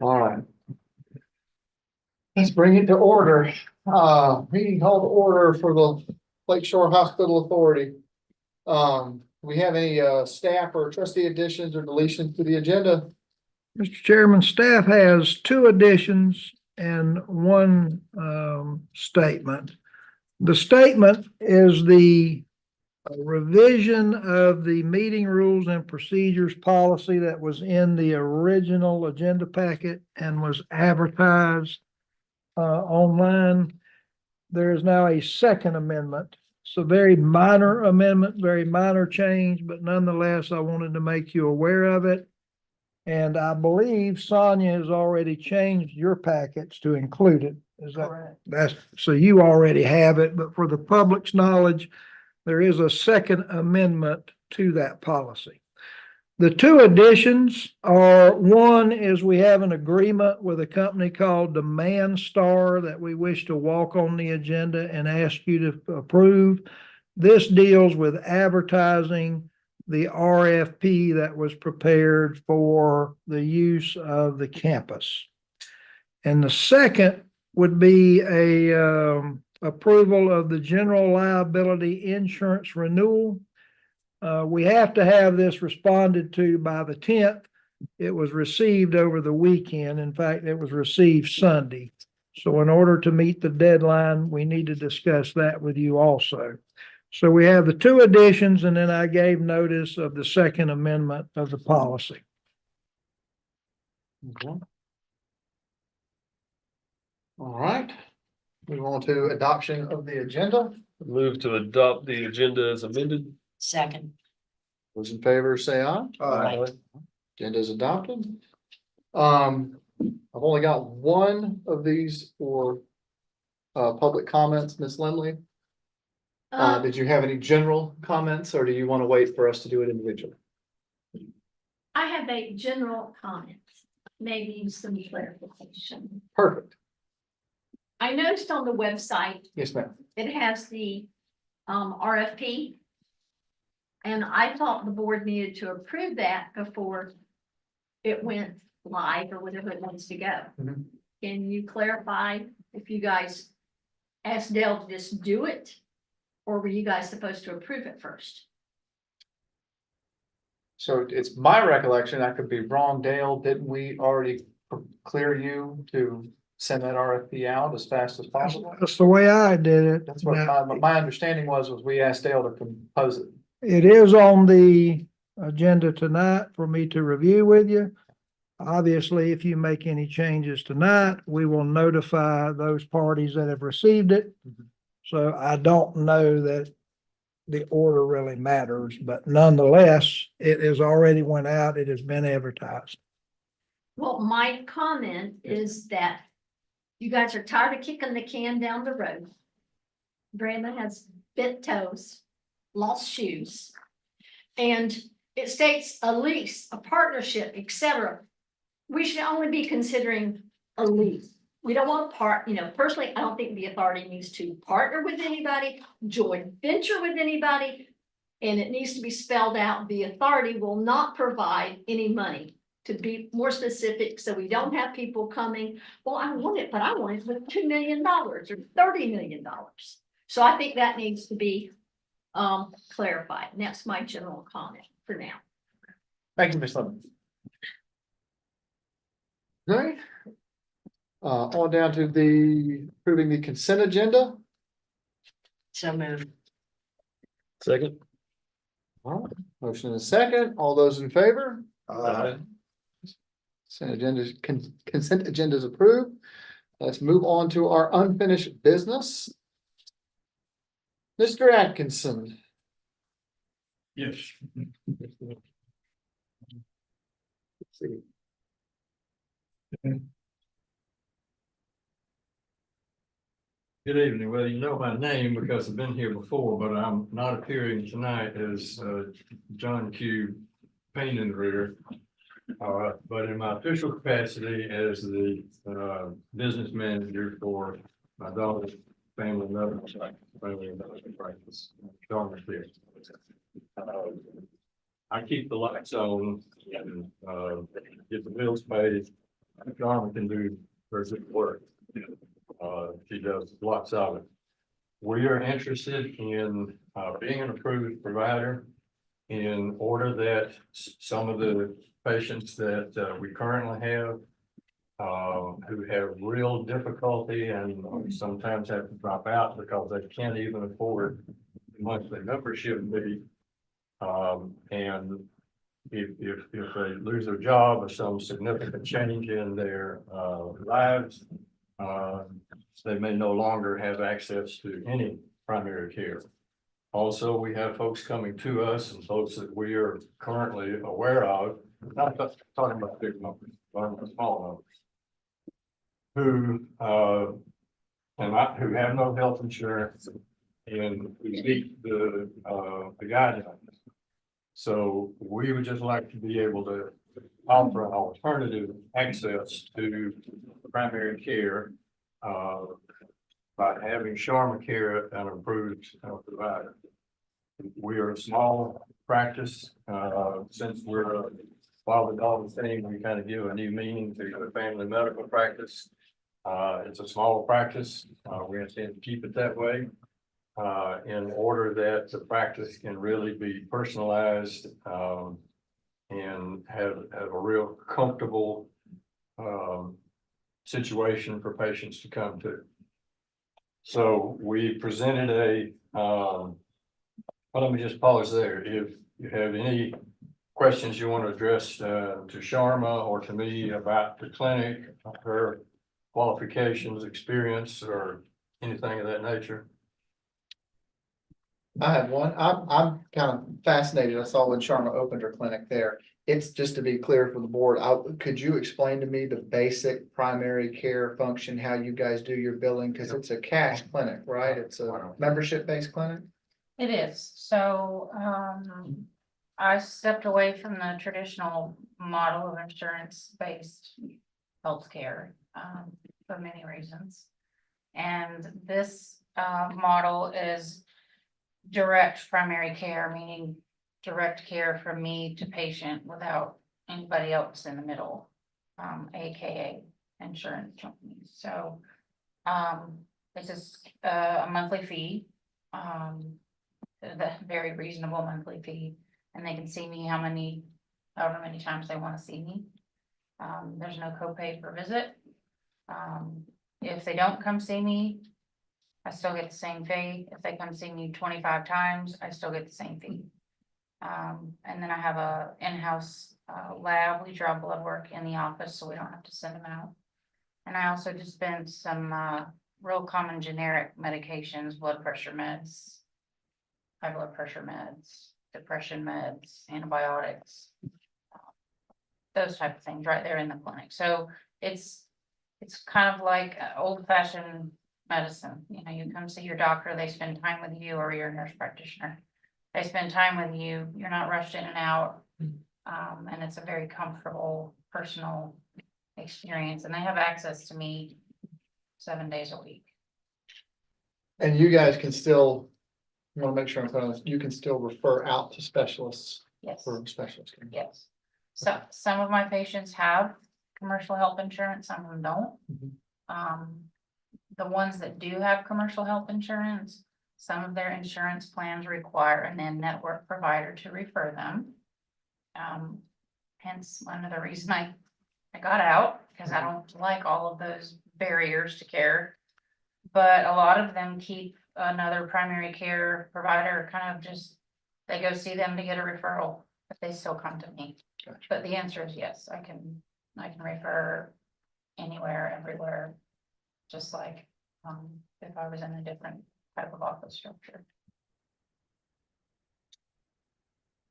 All right. Let's bring it to order. Meeting called to order for the Lakeshore Hospital Authority. We have any staff or trustee additions or deletions to the agenda? Mr. Chairman, staff has two additions and one statement. The statement is the revision of the meeting rules and procedures policy that was in the original agenda packet and was advertised online. There is now a second amendment. It's a very minor amendment, very minor change, but nonetheless, I wanted to make you aware of it. And I believe Sonia has already changed your packets to include it. Is that Correct. That's, so you already have it, but for the public's knowledge, there is a second amendment to that policy. The two additions are, one is we have an agreement with a company called Demand Star that we wish to walk on the agenda and ask you to approve. This deals with advertising the RFP that was prepared for the use of the campus. And the second would be a approval of the general liability insurance renewal. We have to have this responded to by the 10th. It was received over the weekend. In fact, it was received Sunday. So in order to meet the deadline, we need to discuss that with you also. So we have the two additions, and then I gave notice of the second amendment of the policy. Okay. All right. Move on to adoption of the agenda. Move to adopt the agenda as amended. Second. Those in favor say aye. Aye. Agenda is adopted. I've only got one of these for public comments, Ms. Lindley. Did you have any general comments, or do you want to wait for us to do it individually? I have a general comment, maybe some clarification. Perfect. I noticed on the website, Yes, ma'am. it has the RFP. And I thought the board needed to approve that before it went live or whatever it wants to go. Mhm. Can you clarify if you guys asked Dale to just do it? Or were you guys supposed to approve it first? So it's my recollection, I could be wrong, Dale, didn't we already clear you to send that RFP out as fast as possible? That's the way I did it. That's what Now, my understanding was we asked Dale to compose it. it is on the agenda tonight for me to review with you. Obviously, if you make any changes tonight, we will notify those parties that have received it. So I don't know that the order really matters, but nonetheless, it has already went out. It has been advertised. Well, my comment is that you guys are tired of kicking the can down the road. Brandon has bent toes, lost shoes. And it states a lease, a partnership, etc. We should only be considering a lease. We don't want to personally, I don't think the authority needs to partner with anybody, joint venture with anybody. And it needs to be spelled out. The authority will not provide any money. To be more specific, so we don't have people coming, well, I want it, but I want it for $2 million or $30 million. So I think that needs to be clarified. And that's my general comment for now. Thank you, Ms. Lemon. All right. On down to the approving the consent agenda. So moved. Second. All right, motion and a second. All those in favor? Aye. Consent agenda is approved. Let's move on to our unfinished business. Mr. Atkinson. Yes. Let's see. Good evening. Well, you know my name because I've been here before, but I'm not appearing tonight as John Q. Payne in the rear. But in my official capacity as the business manager for my daughter's family medicine practice, Dharma Care. I keep the lights on and, get the bills paid. Carmen can do her good work. She does lots of it. We are interested in, being an approved provider in order that some of the patients that, we currently have, who have real difficulty and sometimes have to drop out because they can't even afford the monthly membership fee. And if they lose their job or some significant change in their, lives, they may no longer have access to any primary care. Also, we have folks coming to us and folks that we are currently aware of, not talking about big numbers, but small numbers. Who, who have no health insurance and who meet the guidelines. So we would just like to be able to offer an alternative access to primary care, by having Pharmacare an approved provider. We are a small practice, since we're a father daughter thing, we kind of give a new meaning to the family medical practice. It's a small practice, we intend to keep it that way. In order that the practice can really be personalized, and have a real comfortable, situation for patients to come to. So we presented well, let me just pause there. If you have any questions you want to address, to Sharma or to me about the clinic, her qualifications, experience, or anything of that nature. I have one. I'm kind of fascinated. I saw when Sharma opened her clinic there. It's just to be clear for the board. Could you explain to me the basic primary care function, how you guys do your billing? Because it's a cash clinic, right? It's a membership-based clinic. It is, so, I stepped away from the traditional model of insurance-based healthcare, for many reasons. And this, model is direct primary care, meaning direct care from me to patient without anybody else in the middle, AKA insurance companies. So, it's just a monthly fee, the very reasonable monthly fee, and they can see me however many times they want to see me. There's no copay per visit. If they don't come see me, I still get the same fee. If they come see me 25 times, I still get the same fee. And then I have a in-house lab. We draw blood work in the office, so we don't have to send them out. And I also dispense some real common generic medications, blood pressure meds, high blood pressure meds, depression meds, antibiotics, those type of things right there in the clinic. So it's kind of like old fashioned medicine. You know, you come see your doctor, they spend time with you, or your nurse practitioner. They spend time with you. You're not rushed in and out. And it's a very comfortable, personal experience. And they have access to me 7 days a week. And you guys can still, I want to make sure I'm clear on this, you can still refer out to specialists Yes. for specialists. Yes. So some of my patients have commercial health insurance, some of them don't. Mhm. The ones that do have commercial health insurance, some of their insurance plans require an in-network provider to refer them. Hence one of the reason I got out, because I don't like all of those barriers to care. But a lot of them keep another primary care provider, kind of just, they go see them to get a referral, but they still come to me. Gotcha. But the answer is yes, I can refer anywhere, everywhere, just like, if I was in a different type of office structure.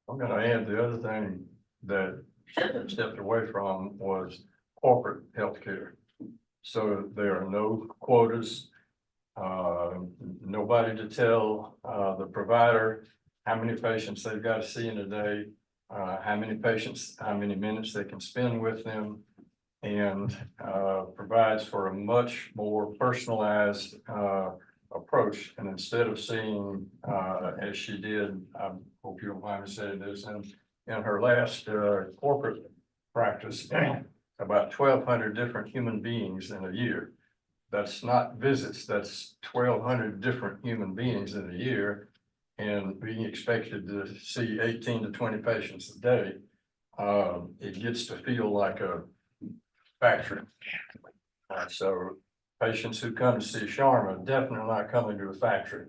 I'm gonna add the other thing that I stepped away from was corporate healthcare. So there are no quotas, nobody to tell the provider how many patients they've got to see in a day, how many patients, how many minutes they can spend with them, and provides for a much more personalized approach. And instead of seeing, as she did, I hope you don't mind me saying this, in her last corporate practice, about 1,200 different human beings in a year. That's not visits, that's 1,200 different human beings in a year. And being expected to see 18 to 20 patients a day, it gets to feel like a factory. So patients who come to see Sharma definitely not coming to a factory.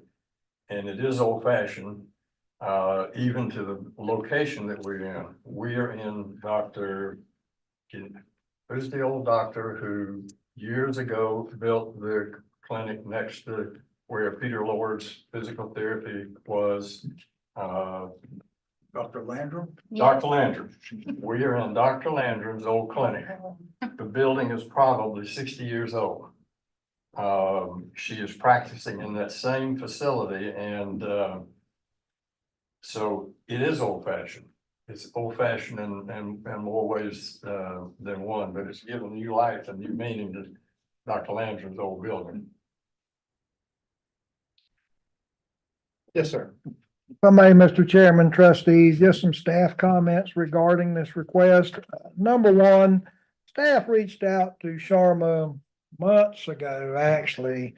And it is old fashioned, even to the location that we're in. We are in who's the old doctor who years ago built the clinic next to where Peter Lord's physical therapy was, Dr. Landrum? Dr. Landrum. We are in Dr. Landrum's old clinic. The building is probably 60 years old. She is practicing in that same facility, and so it is old fashioned. It's old fashioned in more ways than one, but it's given new life and new meaning to Dr. Landrum's old building. Yes, sir. If I may, Mr. Chairman, trustees, just some staff comments regarding this request. Number one, staff reached out to Sharma months ago, actually,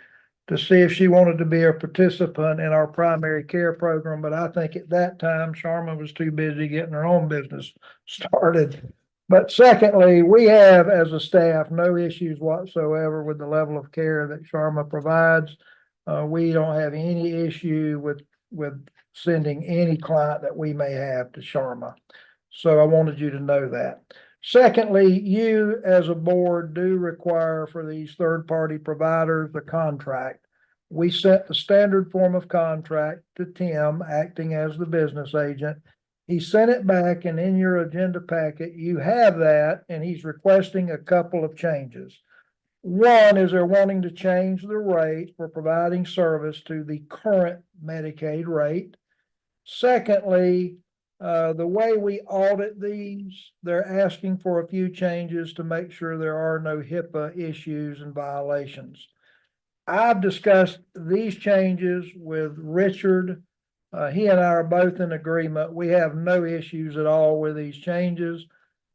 to see if she wanted to be a participant in our primary care program, but I think at that time Sharma was too busy getting her own business started. But secondly, we have, as a staff, no issues whatsoever with the level of care that Sharma provides. We don't have any issue with sending any client that we may have to Sharma. So I wanted you to know that. Secondly, you as a board do require for these third-party providers a contract. We sent the standard form of contract to Tim, acting as the business agent. He sent it back, and in your agenda packet, you have that, and he's requesting a couple of changes. One is they're wanting to change the rate for providing service to the current Medicaid rate. Secondly, the way we audit these, they're asking for a few changes to make sure there are no HIPAA issues and violations. I've discussed these changes with Richard. He and I are both in agreement. We have no issues at all with these changes.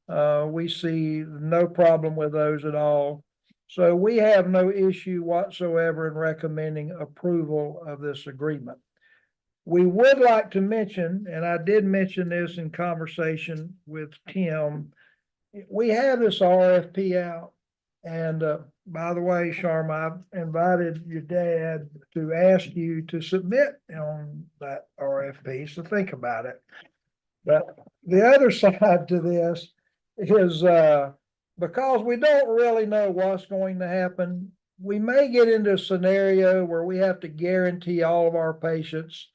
We see no problem with those at all. So we have no issue whatsoever in recommending approval of this agreement. We would like to mention, and I did mention this in conversation with Tim, we have this RFP out. And by the way, Sharma, I've invited your dad to ask you to submit on that RFP, so think about it. But the other side to this is because we don't really know what's going to happen, we may get into a scenario where we have to guarantee all of our patients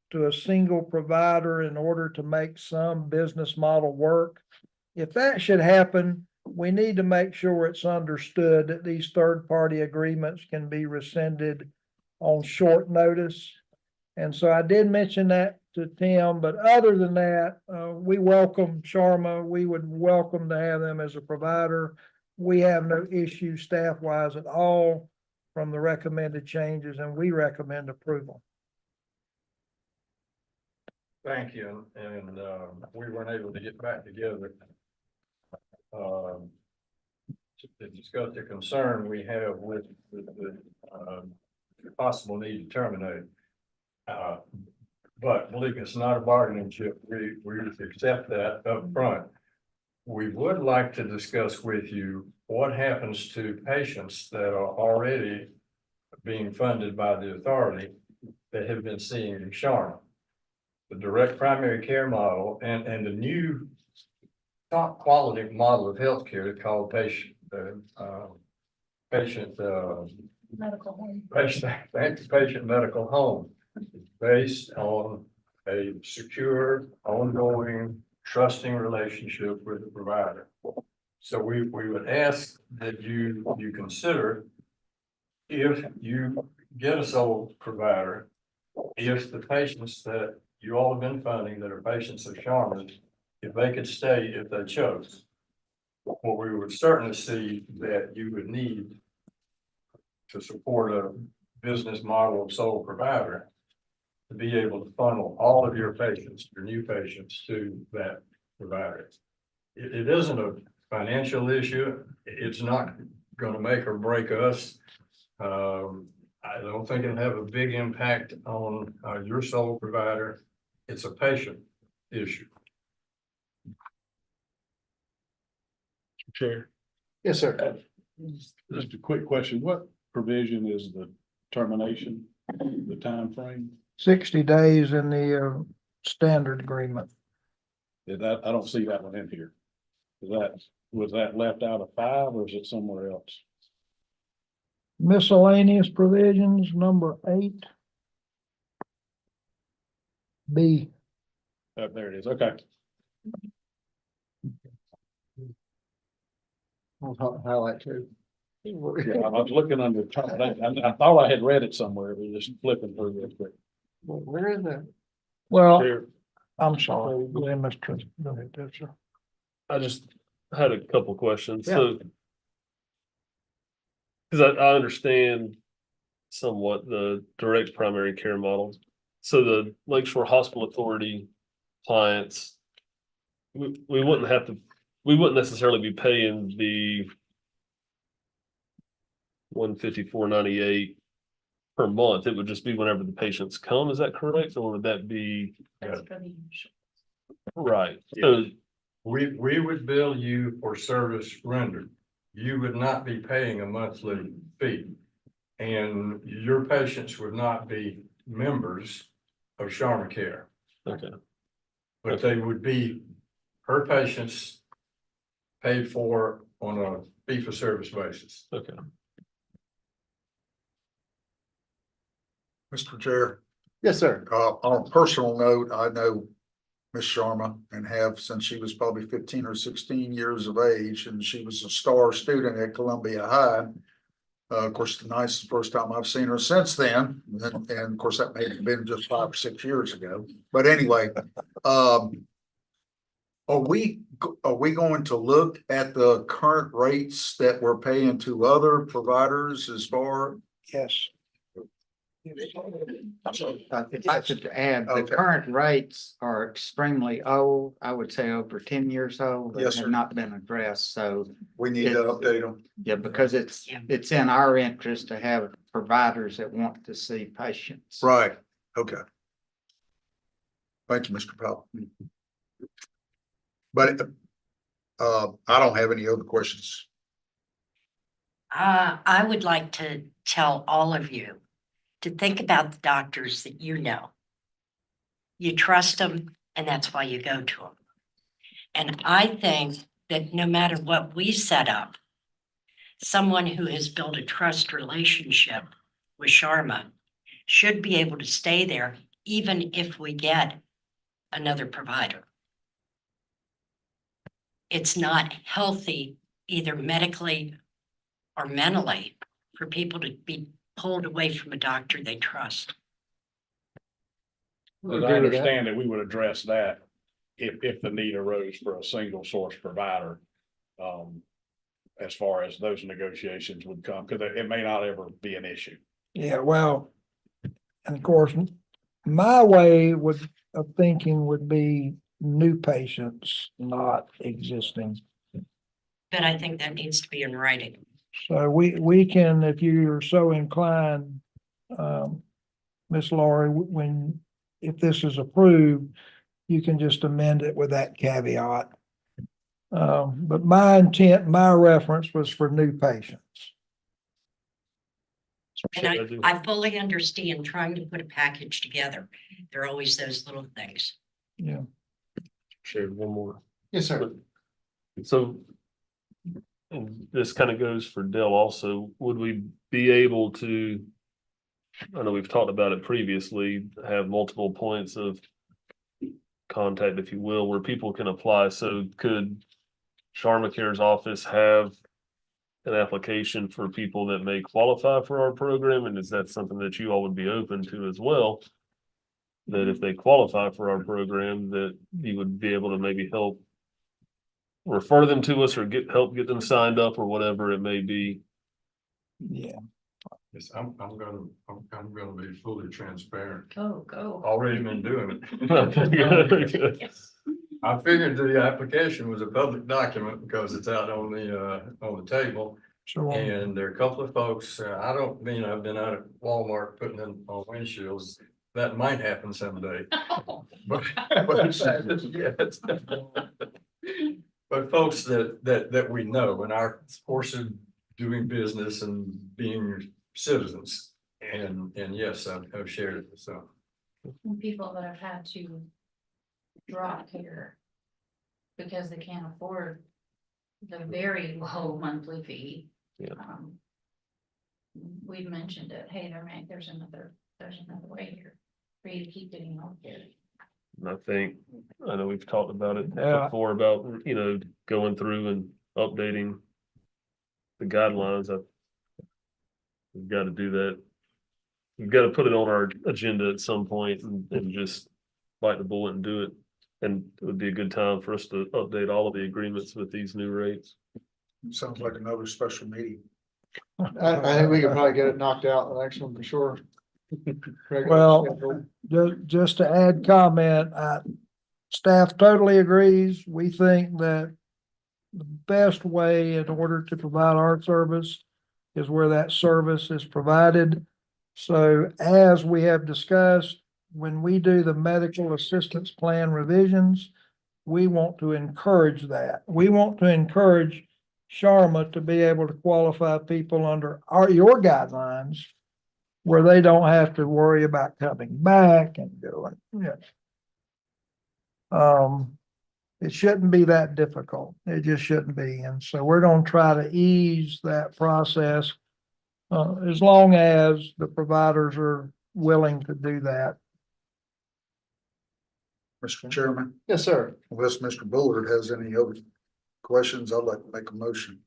to a single provider in order to make some business model work. If that should happen, we need to make sure it's understood that these third-party agreements can be rescinded on short notice. And so I did mention that to Tim, but other than that, we welcome Sharma. We would welcome to have them as a provider. We have no issue staff-wise at all from the recommended changes, and we recommend approval. Thank you, and we weren't able to get back together to discuss the concern we have with the possible need to terminate. But believe me, it's not a bargaining chip. We accept that up front. We would like to discuss with you what happens to patients that are already being funded by the authority that have been seeing Sharma. The direct primary care model and the new top quality model of healthcare called patient Medical home. patient medical home, based on a secure, ongoing, trusting relationship with the provider. So we would ask that you consider, if you get a sole provider, if the patients that you all have been funding that are patients of Sharma's, if they could stay if they chose. What we would certainly see that you would need to support a business model of sole provider to be able to funnel all of your patients, your new patients, to that provider. It isn't a financial issue. It's not gonna make or break us. I don't think it'll have a big impact on, your sole provider. It's a patient issue. Chair, Yes, sir. just a quick question. What provision is the termination, the time frame? 60 days in the standard agreement. Did that, I don't see that one in here. Was that left out of 5 or is it somewhere else? Miscellaneous provisions, number 8. B. Oh, there it is. Okay. I'll highlight too. Yeah, I was looking under, I thought I had read it somewhere. We just flipping through real quick. Where is that? Well, Chair, I'm sorry. Go ahead, Mr. Go ahead, there, sir. I just had a couple questions, Yeah. so. Cause I understand somewhat the direct primary care model. So the Lakeshore Hospital Authority clients. We wouldn't necessarily be paying the. $154.98 per month. It would just be whenever the patients come. Is that correct? Or would that be That's for the usual. right? So, We would bill you for service rendered. You would not be paying a monthly fee. And your patients would not be members of Pharmacare, okay, but they would be her patients paid for on a fee for service basis. okay. Mr. Chair, Yes, sir. on a personal note, I know Ms. Sharma and have since she was probably 15 or 16 years of age, and she was a star student at Columbia High. Of course, tonight's the first time I've seen her since then, and of course, that may have been just 5 or 6 years ago. But anyway, are we going to look at the current rates that we're paying to other providers as far? Yes. If I could add, the Okay. current rates are extremely old, I would say over 10 years old. They Yes, have sir. not been addressed, so, We need to update them. yeah, because it's in our interest to have providers that want to see patients. Right, okay. Thank you, Mr. Powell. But I don't have any other questions. I would like to tell all of you to think about the doctors that you know. You trust them, and that's why you go to them. And I think that no matter what we set up, someone who has built a trust relationship with Sharma should be able to stay there, even if we get another provider. It's not healthy, either medically or mentally, for people to be pulled away from a doctor they trust. As I understand that we would address that if the need arose for a single source provider. As far as those negotiations would come, because it may not ever be an issue. Yeah, well, and of course, my way of thinking would be new patients, not existing. But I think that needs to be in writing. So we can, if you're so inclined, Ms. Laurie, if this is approved, you can just amend it with that caveat. But my intent, my reference was for new patients. And I fully understand trying to put a package together. There are always those little things. Yeah. Shared one more. Yes, sir. So. And this kind of goes for Dell also. Would we be able to? I know we've talked about it previously, have multiple points of contact, if you will, where people can apply. So could Pharmacare's office have an application for people that may qualify for our program? And is that something that you all would be open to as well? That if they qualify for our program, that you would be able to maybe help refer them to us or help get them signed up or whatever it may be. Yeah. Yes, I'm gonna be fully transparent. Go. Already been doing it. I figured the application was a public document because it's out on the table. So, And there are a couple of folks, I don't mean I've been out at Walmart putting in on windshields. That might happen someday. But yes. But folks that we know in our course of doing business and being citizens. And yes, I've shared it, so. People that have had to drop here because they can't afford the very low monthly fee. Yeah. We've mentioned it, hey, there's another way here for you to keep getting on here. And I know we've talked about it Yeah. before about, going through and updating the guidelines. We've got to do that. We've got to put it on our agenda at some point and just bite the bullet and do it. And it would be a good time for us to update all of the agreements with these new rates. Sounds like another special meeting. I think we could probably get it knocked out in the next one for sure. Well, just to add comment, staff totally agrees. We think that the best way in order to provide our service is where that service is provided. So as we have discussed, when we do the medical assistance plan revisions, we want to encourage that. We want to encourage Sharma to be able to qualify people under your guidelines where they don't have to worry about coming back and going, it shouldn't be that difficult. It just shouldn't be. And so we're going to try to ease that process as long as the providers are willing to do that. Mr. Chairman, Yes, sir. unless Mr. Bullard has any other questions, I'd like to make a motion.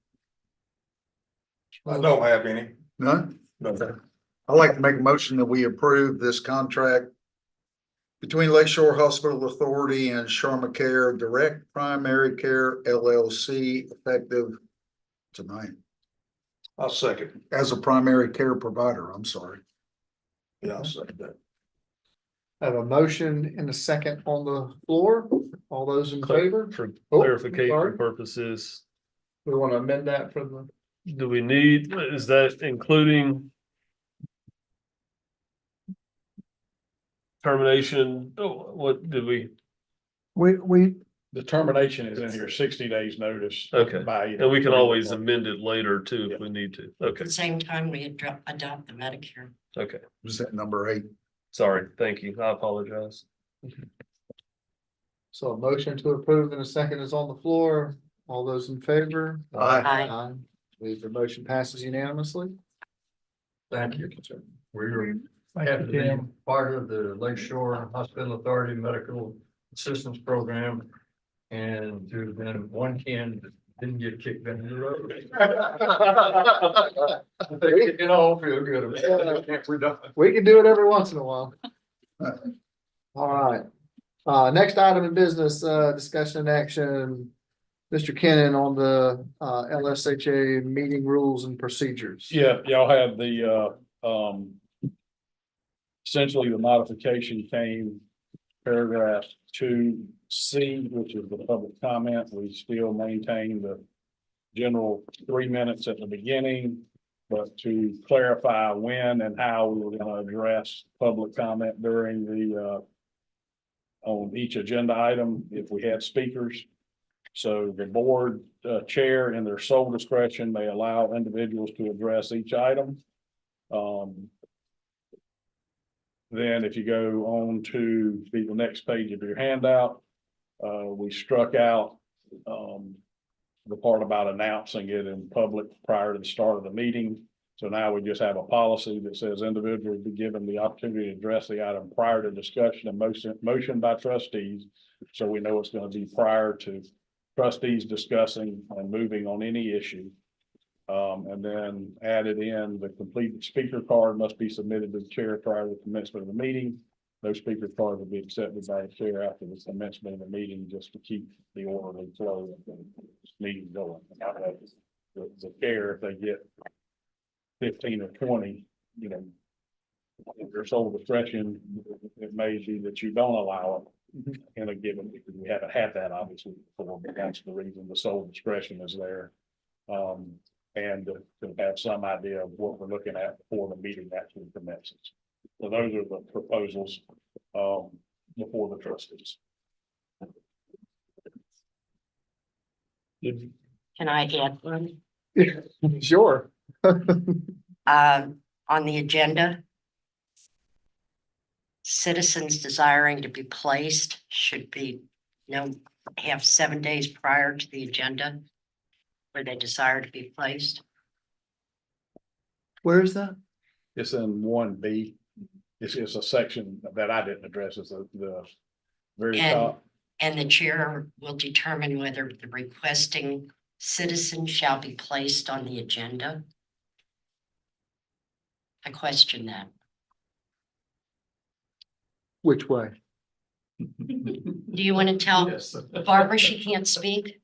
I don't have any. None? Okay. I'd like to make a motion that we approve this contract between Lakeshore Hospital Authority and Sharma Care Direct Primary Care LLC effective tonight. I'll second. As a primary care provider, I'm sorry. Yeah, I'll second that. I have a motion and a second on the floor. All those in favor? For Oh, clarification sorry. purposes, We want to amend that for the, is that including termination? Oh, what did we? We, The termination is in here, 60 days notice. Okay. By. And we can always amend it later too if we need to. At Okay, the same time, we adopt the Medicare. okay. Was that number 8? Sorry, thank you. I apologize. so a motion to approve and a second is on the floor. All those in favor? Aye. Aye. Believe the motion passes unanimously. Thank you. We were thank happy you, to be Tim. part of the Lakeshore Hospital Authority Medical Assistance Program. And to have been one can that didn't get kicked down the road. I think it all feel good about it. We're done. We can do it every once in a while. All right. Next item in business, discussion and action. Mr. Kennon on the LSHA meeting rules and procedures. Yeah, y'all have the, essentially the modification came paragraph 2C, which is the public comment. We still maintain the general 3 minutes at the beginning, but to clarify when and how we were going to address public comment during the, on each agenda item, if we had speakers. So the board chair, in their sole discretion, may allow individuals to address each item. Then if you go on to the next page of your handout, we struck out the part about announcing it in public prior to the start of the meeting. So now we just have a policy that says individuals be given the opportunity to address the item prior to discussion and motion by trustees. So we know it's going to be prior to trustees discussing and moving on any issue. And then added in the completed speaker card must be submitted to the chair prior to the commencement of the meeting. Those speaker cards will be accepted by the chair after the commencement of the meeting, just to keep the orderly flow of the meeting going. The chair, if they get 15 or 20, their sole discretion, it may be that you don't allow in a given, because we haven't had that obviously before, but that's the reason the sole discretion is there. And to have some idea of what we're looking at before the meeting actually commences. So those are the proposals, before the trustees. Can I add one? Sure. On the agenda, citizens desiring to be placed should be, have 7 days prior to the agenda where they desire to be placed. Where is that? It's in 1B. It's a section that I didn't address, it's the very And, top. and the chair will determine whether the requesting citizen shall be placed on the agenda. I question that. Which way? Do you want to tell Barbara she can't speak?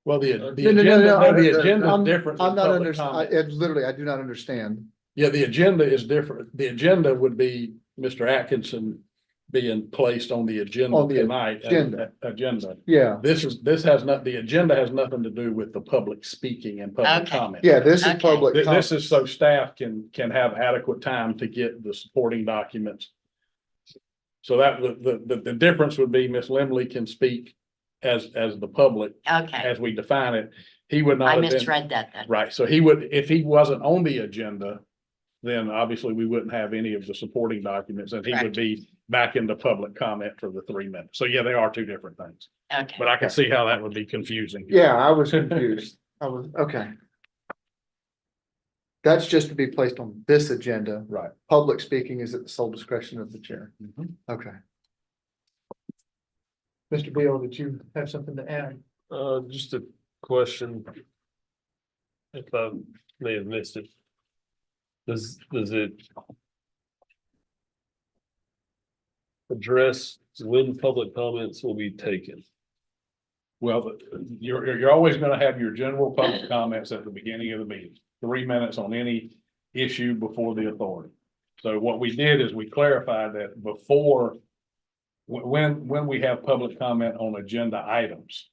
Well, the No, agenda, no, the no, agenda I'm- is different. I'm than not public understanding, comment. literally, I do not understand. Yeah, the agenda is different. The agenda would be Mr. Atkinson being placed on the agenda On the tonight. agenda. Agenda. Yeah, This has not, the agenda has nothing to do with the public speaking and public Okay. comment. yeah, this is Okay. public. This is so staff can have adequate time to get the supporting documents. So that, the difference would be Ms. Lemley can speak as the public, Okay, as we define it. He would not I have been, misread that then. right, so he would, if he wasn't on the agenda, then obviously we wouldn't have any of the supporting documents, and he would Correct. be back into public comment for the 3 minutes. So yeah, they are two different things, Okay, but I can see how that would be confusing. Yeah, I was confused. Okay. That's just to be placed on this agenda. Right. Public speaking is at the sole discretion of the chair. Okay. Mr. Beal, did you have something to add? Just a question. If I may have missed it. Does it address when public comments will be taken? Well, you're always gonna have your general public comments at the beginning of the meeting, 3 minutes on any issue before the authority. So what we did is we clarified that before, when we have public comment on agenda items.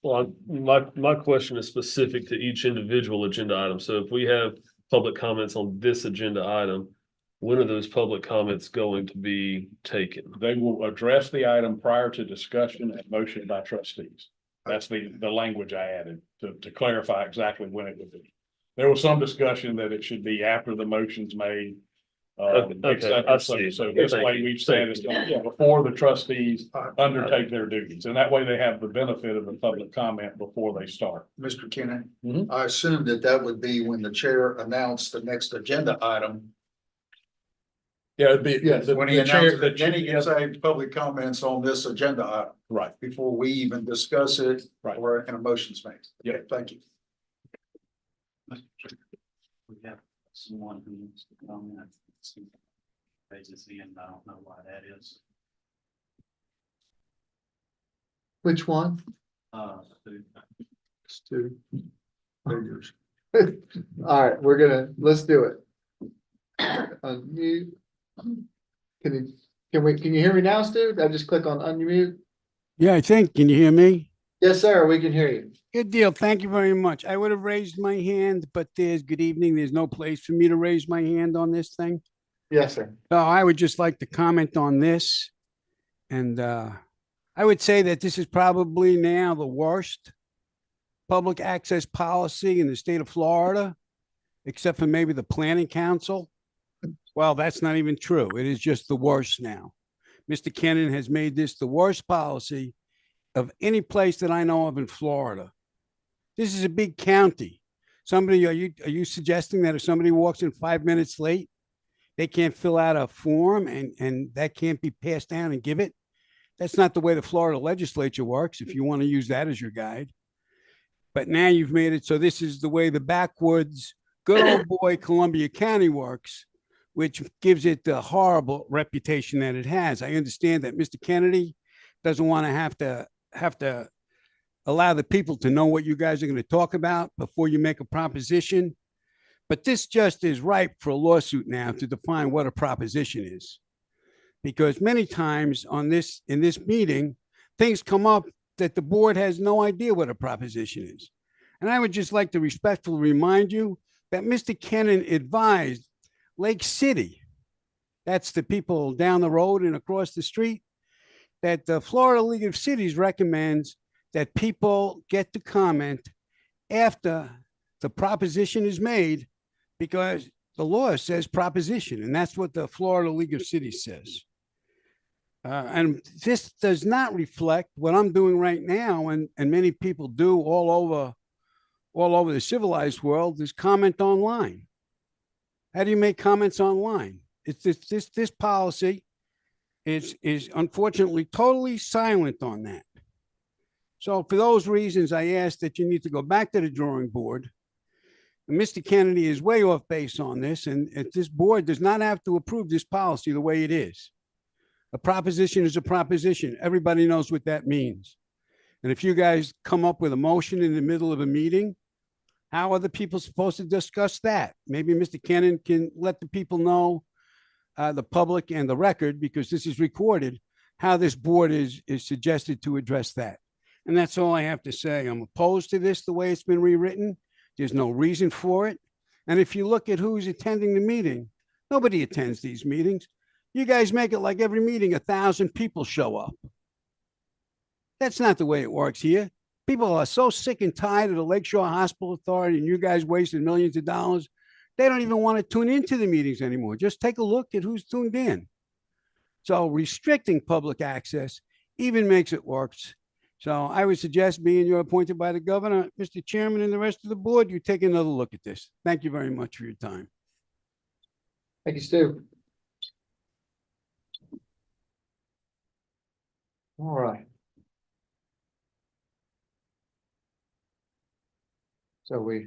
Well, my question is specific to each individual agenda item. So if we have public comments on this agenda item, when are those public comments going to be taken? They will address the item prior to discussion and motion by trustees. That's the language I added to clarify exactly when it would be. There was some discussion that it should be after the motion's made. Okay, et cetera. I see. So this Thank way you. we've said it's before the trustees undertake their duties, and that way they have the benefit of the public comment before they start. Mr. Kenny, Mhm. I assume that would be when the chair announced the next agenda item. Yeah, it'd be. Yes, the- When he the chair- announces it, then he can say public comments on this agenda item Right, before we even discuss it Right. or an emotions made. Yeah. Okay, thank you. We have someone who wants to comment. Raises the end, I don't know why that is. Which one? The- Stu. Figures. All right, let's do it. Unmute. Can you hear me now, Stu? I just click on unmute. Yeah, I think. Can you hear me? Yes, sir, we can hear you. Good deal. Thank you very much. I would have raised my hand, but good evening. There's no place for me to raise my hand on this thing. Yes, sir. So I would just like to comment on this. And I would say that this is probably now the worst public access policy in the state of Florida, except for maybe the planning council. Well, that's not even true. It is just the worst now. Mr. Kennan has made this the worst policy of any place that I know of in Florida. This is a big county. Somebody, are you suggesting that if somebody walks in 5 minutes late, they can't fill out a form and that can't be passed down and give it? That's not the way the Florida legislature works, if you want to use that as your guide. But now you've made it so this is the way the backwoods, good old boy Columbia County works, which gives it the horrible reputation that it has. I understand that Mr. Kennedy doesn't want to have to allow the people to know what you guys are going to talk about before you make a proposition. But this just is ripe for a lawsuit now to define what a proposition is. Because many times in this meeting, things come up that the board has no idea what a proposition is. And I would just like to respectfully remind you that Mr. Kennan advised Lake City, that's the people down the road and across the street, that the Florida League of Cities recommends that people get to comment after the proposition is made, because the law says proposition, and that's what the Florida League of Cities says. And this does not reflect what I'm doing right now, and many people do all over the civilized world, is comment online. How do you make comments online? It's this policy is unfortunately totally silent on that. So for those reasons, I ask that you need to go back to the drawing board. And Mr. Kennedy is way off base on this, and this board does not have to approve this policy the way it is. A proposition is a proposition. Everybody knows what that means. And if you guys come up with a motion in the middle of a meeting, how are the people supposed to discuss that? Maybe Mr. Kennan can let the people know, the public and the record, because this is recorded, how this board is suggested to address that. And that's all I have to say. I'm opposed to this the way it's been rewritten. There's no reason for it. And if you look at who's attending the meeting, nobody attends these meetings. You guys make it like every meeting, 1,000 people show up. That's not the way it works here. People are so sick and tired of the Lakeshore Hospital Authority and you guys wasting millions of dollars. They don't even want to tune into the meetings anymore. Just take a look at who's tuned in. So restricting public access even makes it worse. So I would suggest, being you're appointed by the governor, Mr. Chairman, and the rest of the board, you take another look at this. Thank you very much for your time. Thank you, Stu. All right. So we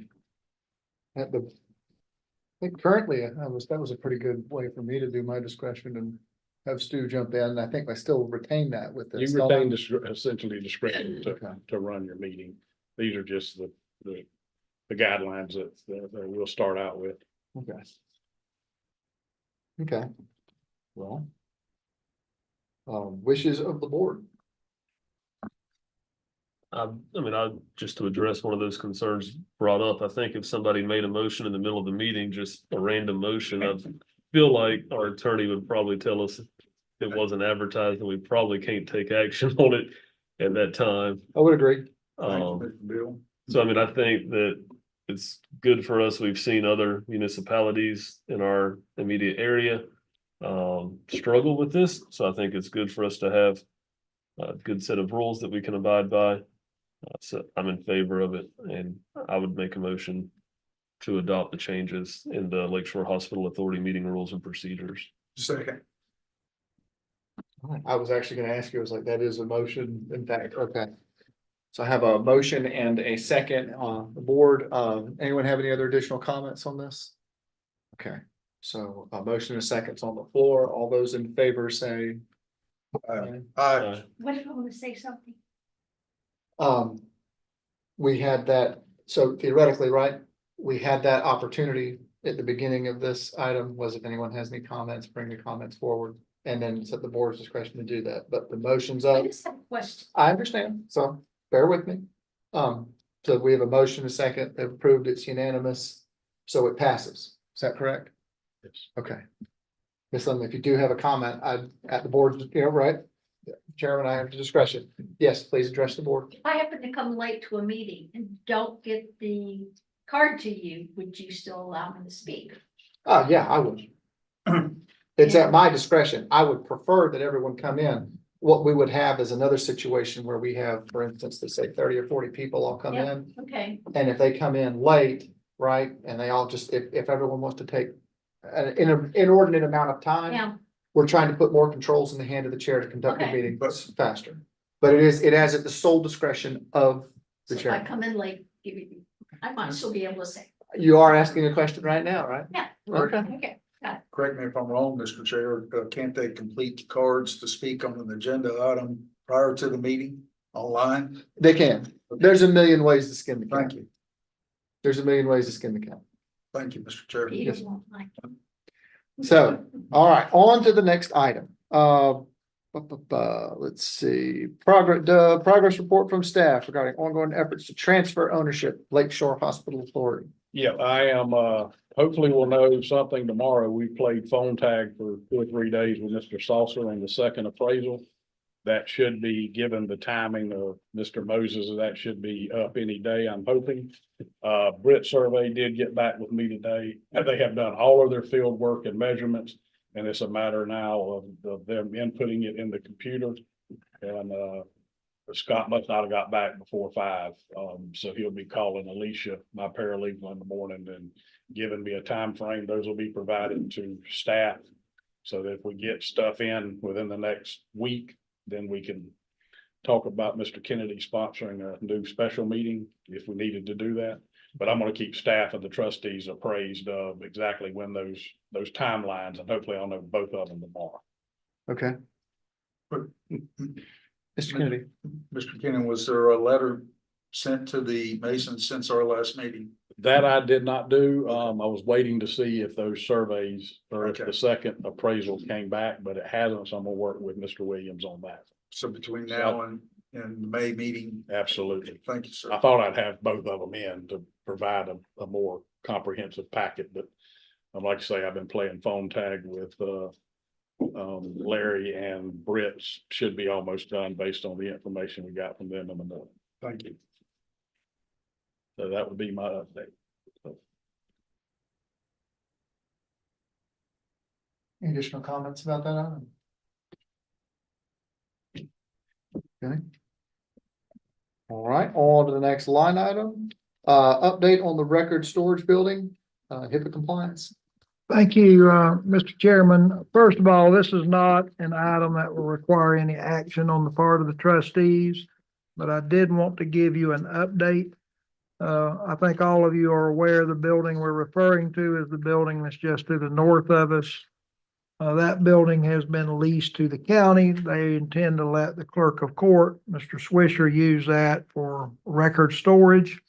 at the, I think currently that was a pretty good way for me to do my discretion and have Stu jump in. I think I still retain that with this. You retain essentially discretion Okay. to run your meeting. These are just the guidelines that we'll start out with. Okay. Okay. Well. Wishes of the board. I mean, just to address one of those concerns brought up, I think if somebody made a motion in the middle of the meeting, just a random motion, I feel like our attorney would probably tell us it wasn't advertised and we probably can't take action on it at that time. I would agree. Bill. So I mean, I think that it's good for us. We've seen other municipalities in our immediate area struggle with this. So I think it's good for us to have a good set of rules that we can abide by. So I'm in favor of it, and I would make a motion to adopt the changes in the Lakeshore Hospital Authority meeting rules and procedures. Second. I was actually gonna ask you, I was like, that is a motion, in fact, okay. So I have a motion and a second on the board. Anyone have any other additional comments on this? Okay, so a motion and a second's on the floor. All those in favor say. Aye. What if I want to say something? We had that, so theoretically, right? We had that opportunity at the beginning of this item, was if anyone has any comments, bring the comments forward. And then it's at the board's discretion to do that, but the motion's I up. just have a question. I understand, so bear with me. So we have a motion, a second, they've approved, it's unanimous, so it passes. Is that correct? Yes. Okay. Ms. Lindley, if you do have a comment, at the board, right? Chairman, I have the discretion. Yes, please address the board. If I happen to come late to a meeting and don't get the card to you, would you still allow me to speak? Yeah, I would. It's at my discretion. I would prefer that everyone come in. What we would have is another situation where we have, for instance, let's say 30 or 40 people all come Yeah. in. Okay, And if they come in late, right, and they all just, if everyone wants to take an inordinate amount of time, yeah, we're trying to put more controls in the hand of the chair to conduct the Okay. meeting faster. But it has at the sole discretion of so the if I chair. come in late, I might still be able to say, You are asking a question right now, right? yeah, Okay. okay. Correct me if I'm wrong, Mr. Chair, can't they complete the cards to speak on an agenda item prior to the meeting online? They can. There's a million ways to skin the cat. Thank you. There's a million ways to skin the cat. Thank you, Mr. Chair. Peter won't like. So, all right, on to the next item. Let's see, progress report from staff regarding ongoing efforts to transfer ownership Lakeshore Hospital Authority. Yeah, I am, hopefully we'll know something tomorrow. We played phone tag for 2 or 3 days with Mr. Saucer on the second appraisal. That should be, given the timing of Mr. Moses, that should be up any day, I'm hoping. Brit Survey did get back with me today. They have done all of their field work and measurements. And it's a matter now of them inputting it in the computer. And Scott must not have got back before 5. So he'll be calling Alicia, my paralegal, in the morning and giving me a time frame. Those will be provided to staff. So that if we get stuff in within the next week, then we can talk about Mr. Kennedy sponsoring a new special meeting if we needed to do that. But I'm going to keep staff and the trustees appraised of exactly when those timelines, and hopefully I'll know both of them tomorrow. Okay, But, Mr. Kennedy. Mr. Kennon, was there a letter sent to the Masons since our last meeting? That I did not do. I was waiting to see if those surveys or if Okay. the second appraisal came back, but it hasn't. So I'm gonna work with Mr. Williams on that. So between now and the May meeting? Absolutely. Thank you, sir. I thought I'd have both of them in to provide a more comprehensive packet, but like I say, I've been playing phone tag with Larry, and Britt's should be almost done based on the information we got from them in the morning. Thank you. So that would be my update. Any additional comments about that item? Okay. All right, on to the next line item. Update on the record storage building, HIPAA compliance. Thank you, Mr. Chairman. First of all, this is not an item that will require any action on the part of the trustees, but I did want to give you an update. I think all of you are aware the building we're referring to is the building that's just to the north of us. That building has been leased to the county. They intend to let the clerk of court, Mr. Swisher, use that for record storage.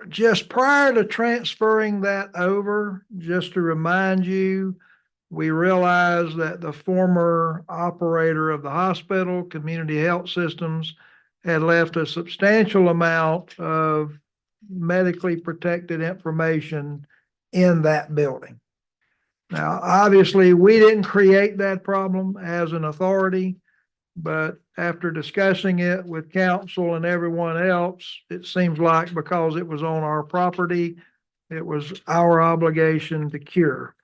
Just prior to transferring that over, just to remind you, we realized that the former operator of the hospital, Community Health Systems, had left a substantial amount of medically protected information in that building. Now, obviously, we didn't create that problem as an authority, but after discussing it with council and everyone else, it seems like because it was on our property, it was our obligation to cure.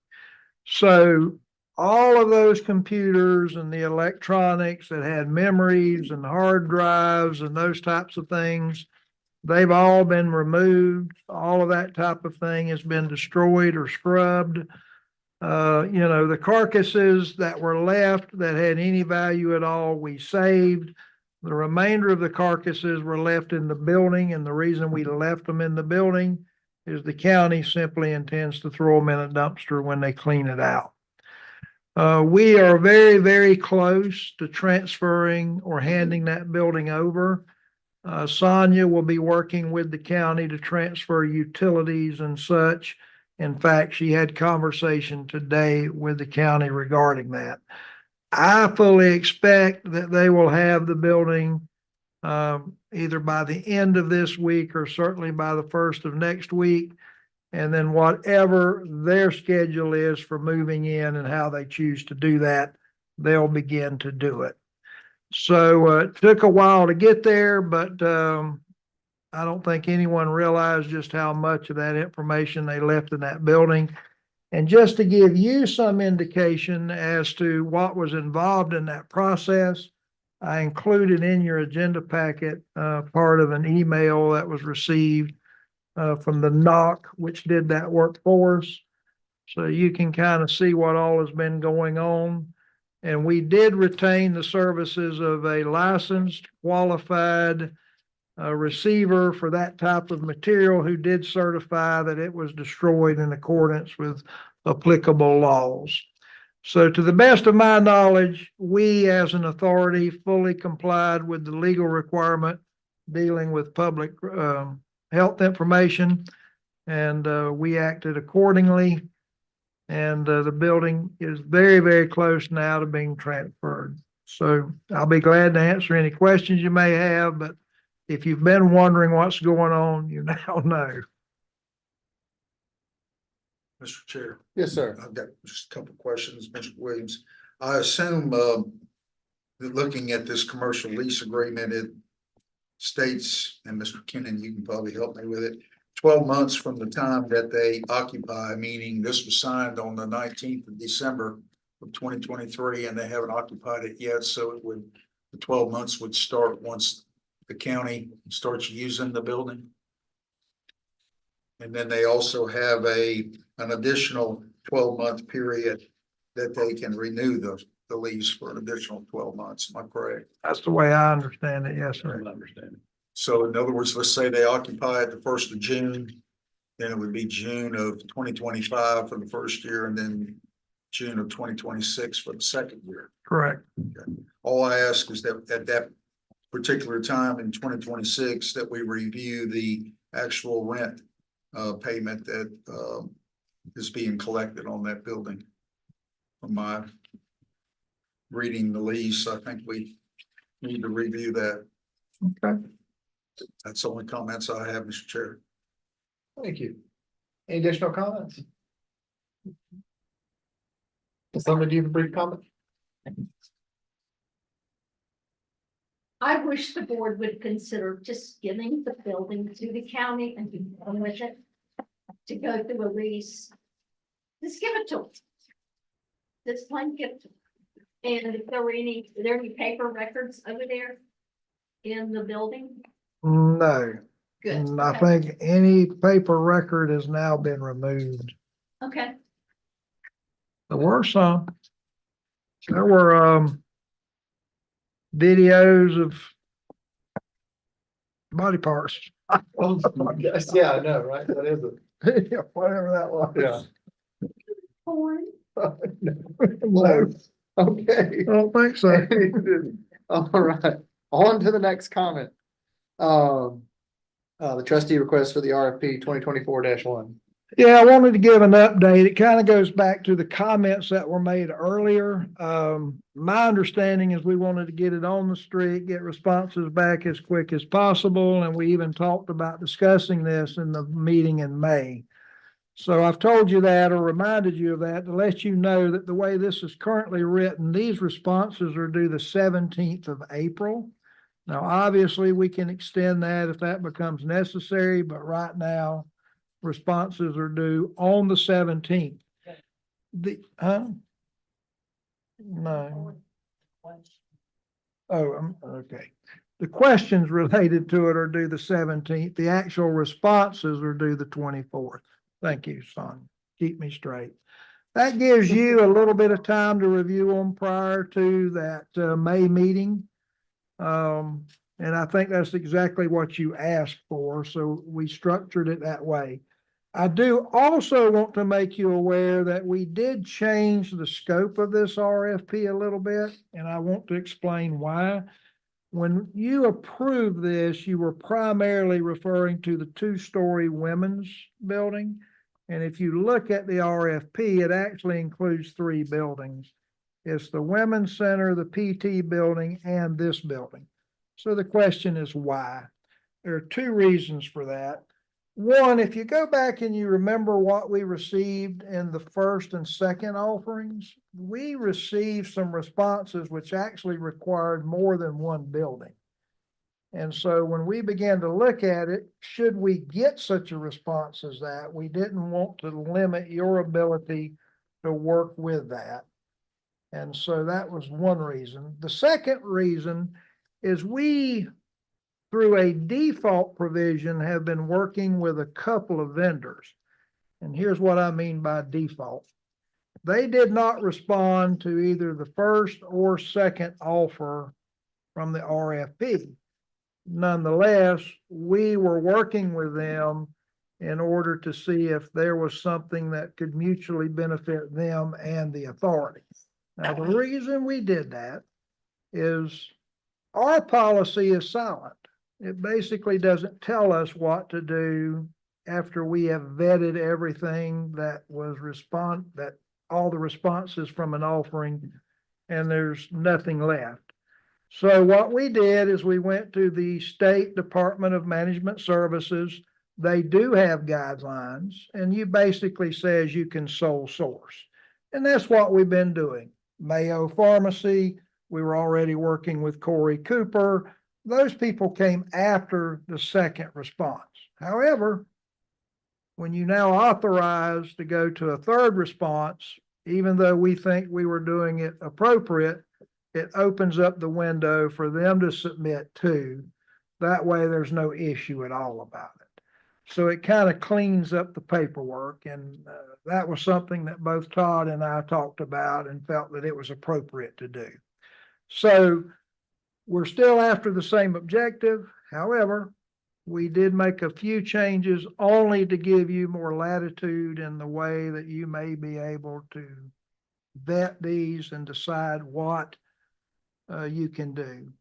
So all of those computers and the electronics that had memories and hard drives and those types of things, they've all been removed. All of that type of thing has been destroyed or scrubbed. The carcasses that were left that had any value at all, we saved. The remainder of the carcasses were left in the building, and the reason we left them in the building is the county simply intends to throw them in a dumpster when they clean it out. We are very, very close to transferring or handing that building over. Sonia will be working with the county to transfer utilities and such. In fact, she had conversation today with the county regarding that. I fully expect that they will have the building either by the end of this week or certainly by the first of next week. And then whatever their schedule is for moving in and how they choose to do that, they'll begin to do it. So it took a while to get there, but I don't think anyone realized just how much of that information they left in that building. And just to give you some indication as to what was involved in that process, I included in your agenda packet part of an email that was received from the NOC, which did that work for us. So you can kind of see what all has been going on. And we did retain the services of a licensed, qualified receiver for that type of material who did certify that it was destroyed in accordance with applicable laws. So to the best of my knowledge, we as an authority fully complied with the legal requirement dealing with public health information, and we acted accordingly. And the building is very, very close now to being transferred. So I'll be glad to answer any questions you may have, but if you've been wondering what's going on, you now know. Mr. Chair, Yes, sir. I've got just a couple of questions, Mr. Williams. I assume, that looking at this commercial lease agreement, it states, and Mr. Kennan, you can probably help me with it, 12 months from the time that they occupy, meaning this was signed on the 19th of December of 2023, and they haven't occupied it yet, so it would, the 12 months would start once the county starts using the building. And then they also have an additional 12-month period that they can renew the lease for an additional 12 months. Am I correct? That's the way I understand it. Yes, sir. Understanding. So in other words, let's say they occupy it the 1st of June, then it would be June of 2025 for the first year, and then June of 2026 for the second year. Correct. All I ask is that at that particular time in 2026, that we review the actual rent payment that is being collected on that building. From my reading the lease, I think we need to review that. Okay. That's the only comments I have, Mr. Chair. Thank you. Any additional comments? Somebody, do you have a brief comment? I wish the board would consider just giving the building to the county and be done with it. To go through a lease. Just give it to them. Just plain give it to them. And if there were any, are there any paper records over there in the building? No. Good. And I Okay. think any paper record has now been removed. Okay, There were some. There were videos of body parts. Oh, yes, yeah, I know, right? That is it. Whatever that was. Yeah. porn. No, Okay. I don't think so. All right, on to the next comment. The trustee request for the RFP 2024-1. Yeah, I wanted to give an update. It kind of goes back to the comments that were made earlier. My understanding is we wanted to get it on the street, get responses back as quick as possible, and we even talked about discussing this in the meeting in May. So I've told you that or reminded you of that to let you know that the way this is currently written, these responses are due the 17th of April. Now, obviously, we can extend that if that becomes necessary, but right now, responses are due on the 17th. No. Oh, okay. The questions related to it are due the 17th. The actual responses are due the 24th. Thank you, son. Keep me straight. That gives you a little bit of time to review them prior to that May meeting. And I think that's exactly what you asked for, so we structured it that way. I do also want to make you aware that we did change the scope of this RFP a little bit, and I want to explain why. When you approve this, you were primarily referring to the two-story women's building. And if you look at the RFP, it actually includes 3 buildings. It's the Women's Center, the PT building, and this building. So the question is why? There are 2 reasons for that. One, if you go back and you remember what we received in the first and second offerings, we received some responses which actually required more than 1 building. And so when we began to look at it, should we get such a response as that, we didn't want to limit your ability to work with that. And so that was one reason. The second reason is we, through a default provision, have been working with a couple of vendors. And here's what I mean by default. They did not respond to either the first or second offer from the RFP. Nonetheless, we were working with them in order to see if there was something that could mutually benefit them and the authority. Now, the reason we did that is our policy is silent. It basically doesn't tell us what to do after we have vetted everything that was all the responses from an offering, and there's nothing left. So what we did is we went to the State Department of Management Services. They do have guidelines, and you basically says you can sole source. And that's what we've been doing. Mayo Pharmacy, we were already working with Corey Cooper. Those people came after the second response. However, when you now authorize to go to a third response, even though we think we were doing it appropriate, it opens up the window for them to submit too. That way there's no issue at all about it. So it kind of cleans up the paperwork, and that was something that both Todd and I talked about and felt that it was appropriate to do. So we're still after the same objective. However, we did make a few changes only to give you more latitude in the way that you may be able to vet these and decide what you can do.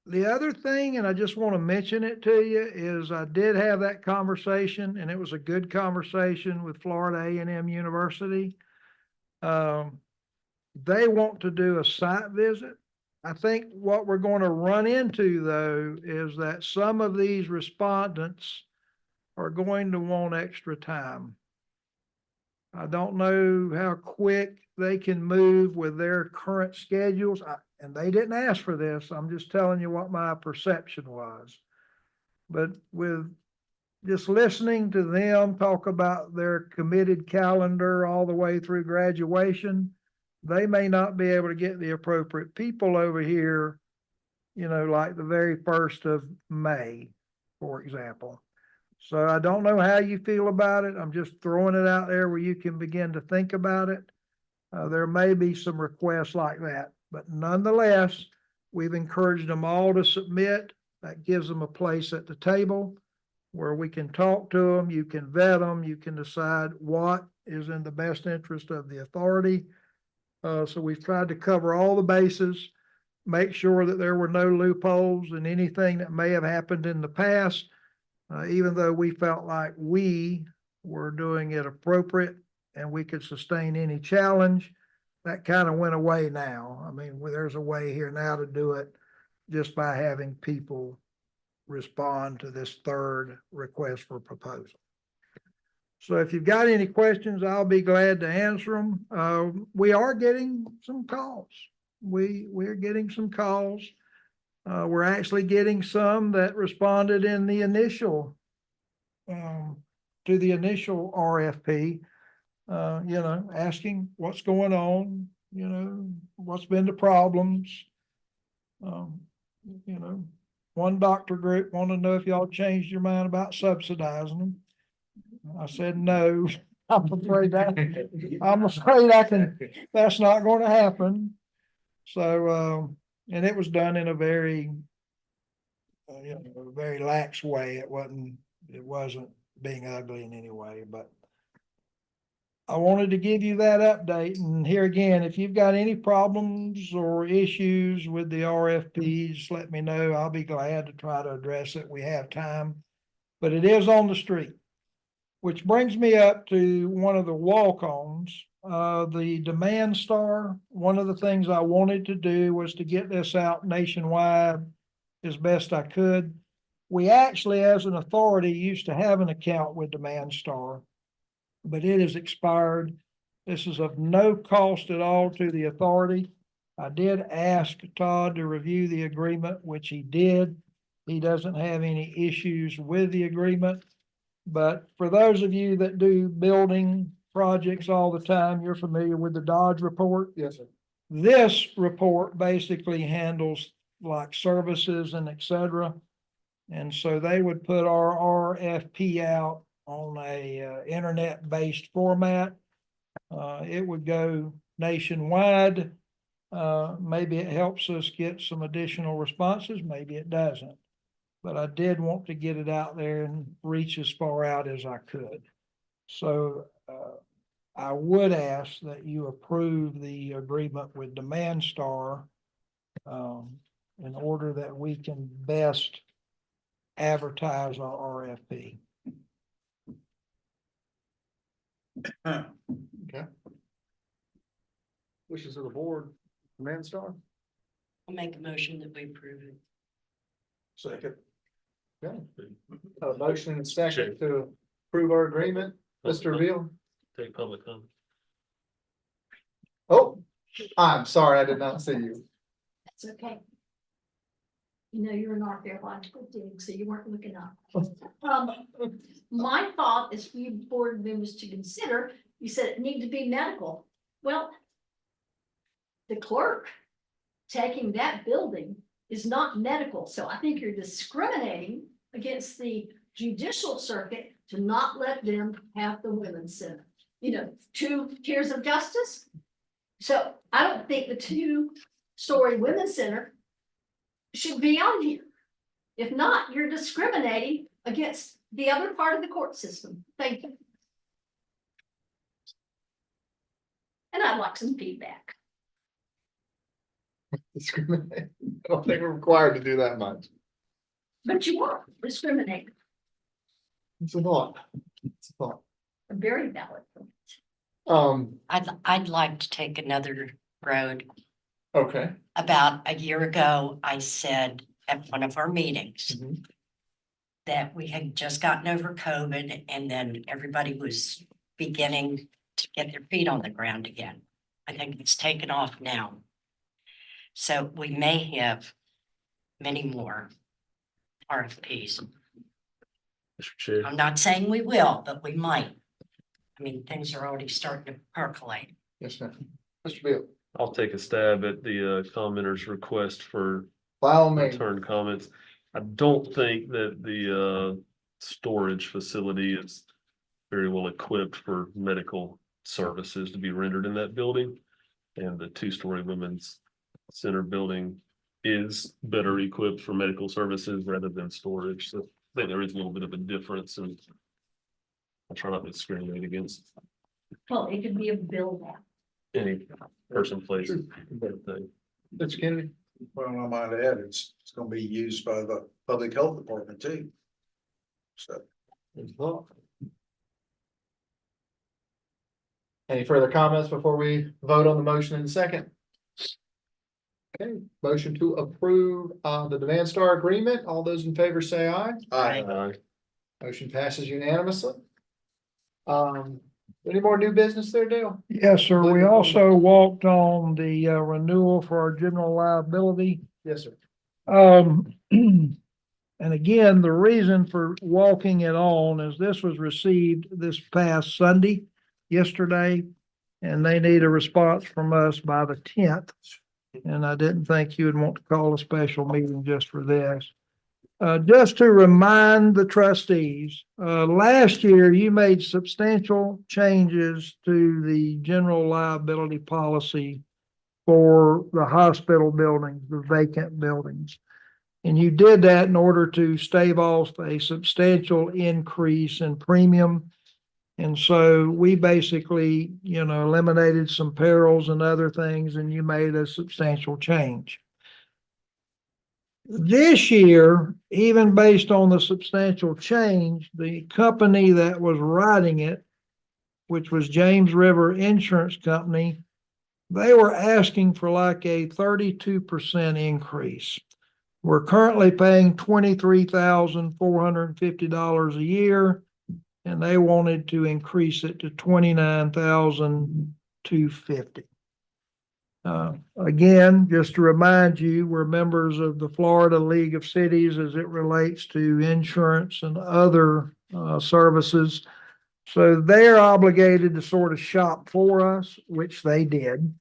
The other thing, and I just want to mention it to you, is I did have that conversation, and it was a good conversation with Florida A&M University. They want to do a site visit. I think what we're going to run into, though, is that some of these respondents are going to want extra time. I don't know how quick they can move with their current schedules, and they didn't ask for this. I'm just telling you what my perception was. But with just listening to them talk about their committed calendar all the way through graduation, they may not be able to get the appropriate people over here, like the very 1st of May, for example. So I don't know how you feel about it. I'm just throwing it out there where you can begin to think about it. There may be some requests like that, but nonetheless, we've encouraged them all to submit. That gives them a place at the table where we can talk to them. You can vet them. You can decide what is in the best interest of the authority. So we've tried to cover all the bases, make sure that there were no loopholes in anything that may have happened in the past. Even though we felt like we were doing it appropriate and we could sustain any challenge, that kind of went away now. I mean, there's a way here now to do it just by having people respond to this third request for proposal. So if you've got any questions, I'll be glad to answer them. We are getting some calls. We're getting some calls. We're actually getting some that responded in the initial, to the initial RFP, asking what's going on, what's been the problems. One doctor group wanted to know if y'all changed your mind about subsidizing them. I said, no, I'm afraid that's not going to happen. So, and it was done in a very, very lax way. It wasn't being ugly in any way, but I wanted to give you that update. And here again, if you've got any problems or issues with the RFPs, let me know. I'll be glad to try to address it. We have time, but it is on the street. Which brings me up to one of the walk-ons, the Demand Star. One of the things I wanted to do was to get this out nationwide as best I could. We actually, as an authority, used to have an account with Demand Star, but it has expired. This is of no cost at all to the authority. I did ask Todd to review the agreement, which he did. He doesn't have any issues with the agreement. But for those of you that do building projects all the time, you're familiar with the Dodge report. Yes, sir. This report basically handles like services and et cetera. And so they would put our RFP out on a internet-based format. It would go nationwide. Maybe it helps us get some additional responses. Maybe it doesn't. But I did want to get it out there and reach as far out as I could. So I would ask that you approve the agreement with Demand Star in order that we can best advertise our RFP. Wishes of the board, Manstar. I'll make a motion that we approve it. Second. Okay. A motion and a second to approve our agreement. Mr. Veal. Take public comment. Oh, I'm sorry, I did not see you. That's okay. You know, you're an archaeological dig, so you weren't looking up. My thought is for you board members to consider, you said it needed to be medical. Well, the clerk taking that building is not medical, so I think you're discriminating against the judicial circuit to not let them have the women's center. You know, 2 tiers of justice. So I don't think the 2-story women's center should be on here. If not, you're discriminating against the other part of the court system. Thank you. And I'd like some feedback. Discriminate. I don't think we're required to do that much. But you are discriminating. It's a thought. It's a thought. A very valid point. I'd like to take another road. Okay. About a year ago, I said at one of our meetings Mhm. that we had just gotten over COVID and then everybody was beginning to get their feet on the ground again. I think it's taken off now. So we may have many more RFPs. Mr. Chair, I'm not saying we will, but we might. I mean, things are already starting to percolate. Yes, ma'am. Mr. Beal. I'll take a stab at the commenter's request for By all means. return comments. I don't think that the storage facility is very well equipped for medical services to be rendered in that building. And the 2-story women's center building is better equipped for medical services rather than storage. So I think there is a little bit of a difference, and I try not to discriminate against Well, it could be a build out. any person, place, Sure. thing. Mr. Kennedy. Well, I might add, it's gonna be used by the public health department too. So. There's a thought. Any further comments before we vote on the motion in a second? Okay, motion to approve the Demand Star agreement. All those in favor say aye. Motion passes unanimously. Any more new business there, Dale? Yes, sir. We also walked on the renewal for our general liability. Yes, sir. And again, the reason for walking it on is this was received this past Sunday, yesterday, and they need a response from us by the 10th. And I didn't think you would want to call a special meeting just for this. Just to remind the trustees, last year you made substantial changes to the general liability policy for the hospital buildings, the vacant buildings. And you did that in order to stave off a substantial increase in premium. And so we basically, eliminated some perils and other things, and you made a substantial change. This year, even based on the substantial change, the company that was writing it, which was James River Insurance Company, they were asking for like a 32% increase. We're currently paying $23,450 a year, and they wanted to increase it to $29,250. Again, just to remind you, we're members of the Florida League of Cities as it relates to insurance and other services. So they're obligated to sort of shop for us, which they did.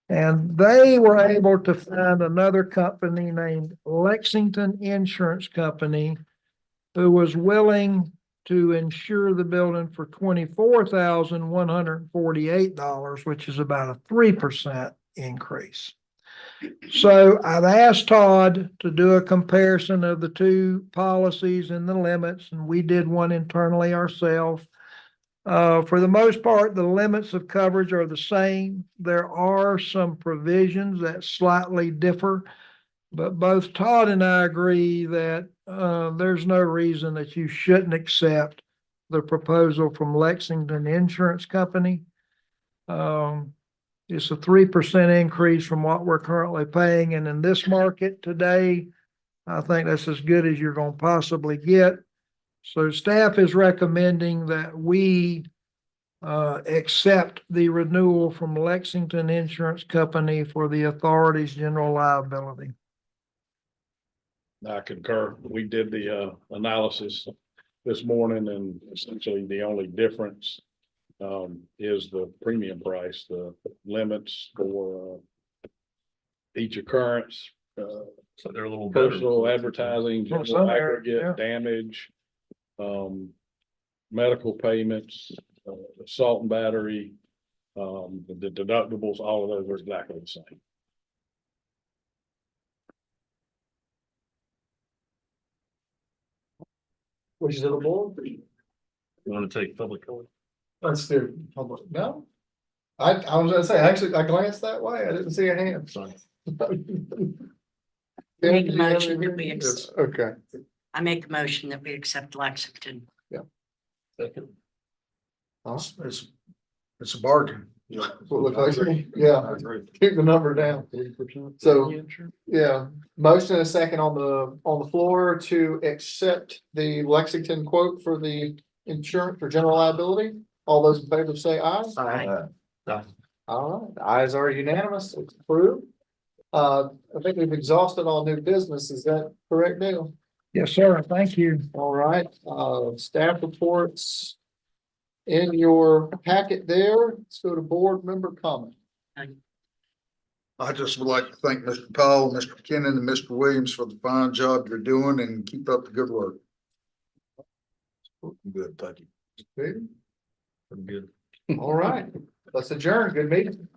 And they were able to find another company named Lexington Insurance Company who was willing to insure the building for $24,148, which is about a 3% increase. So I've asked Todd to do a comparison of the two policies and the limits, and we did one internally ourselves. For the most part, the limits of coverage are the same. There are some provisions that slightly differ, but both Todd and I agree that there's no reason that you shouldn't accept the proposal from Lexington Insurance Company. It's a 3% increase from what we're currently paying, and in this market today, I think that's as good as you're gonna possibly get. So staff is recommending that we accept the renewal from Lexington Insurance Company for the authority's general liability. I concur. We did the analysis this morning, and essentially the only difference is the premium price, the limits for each occurrence, So they're a little better. personal advertising, For general some area, yeah. aggregate damage, medical payments, assault and battery, the deductibles, all of those are exactly the same. Which is the board? You want to take public comment? Let's do public, no? I was gonna say, actually, I glanced that way, I didn't see a hand. Sorry. Make a motion that we accept. Okay, I make a motion that we accept Lexington. Second. It's a bargain. what look like, yeah, agree. keep the number down. So, yeah, motion and a second on the floor to accept the Lexington quote for the insurance for general liability. All those in favor say aye. Aye. All right, ayes are unanimous, it's approved. I think we've exhausted all new business, is that correct, Dale? Yes, sir. Thank you. All right, staff reports in your packet there. Let's go to board member comment. I just would like to thank Mr. Powell, Mr. Kennan, and Mr. Williams for the fine job you're doing, and keep up the good work. Good, thank you. Good. I'm good. All right, let's adjourn. Good meeting.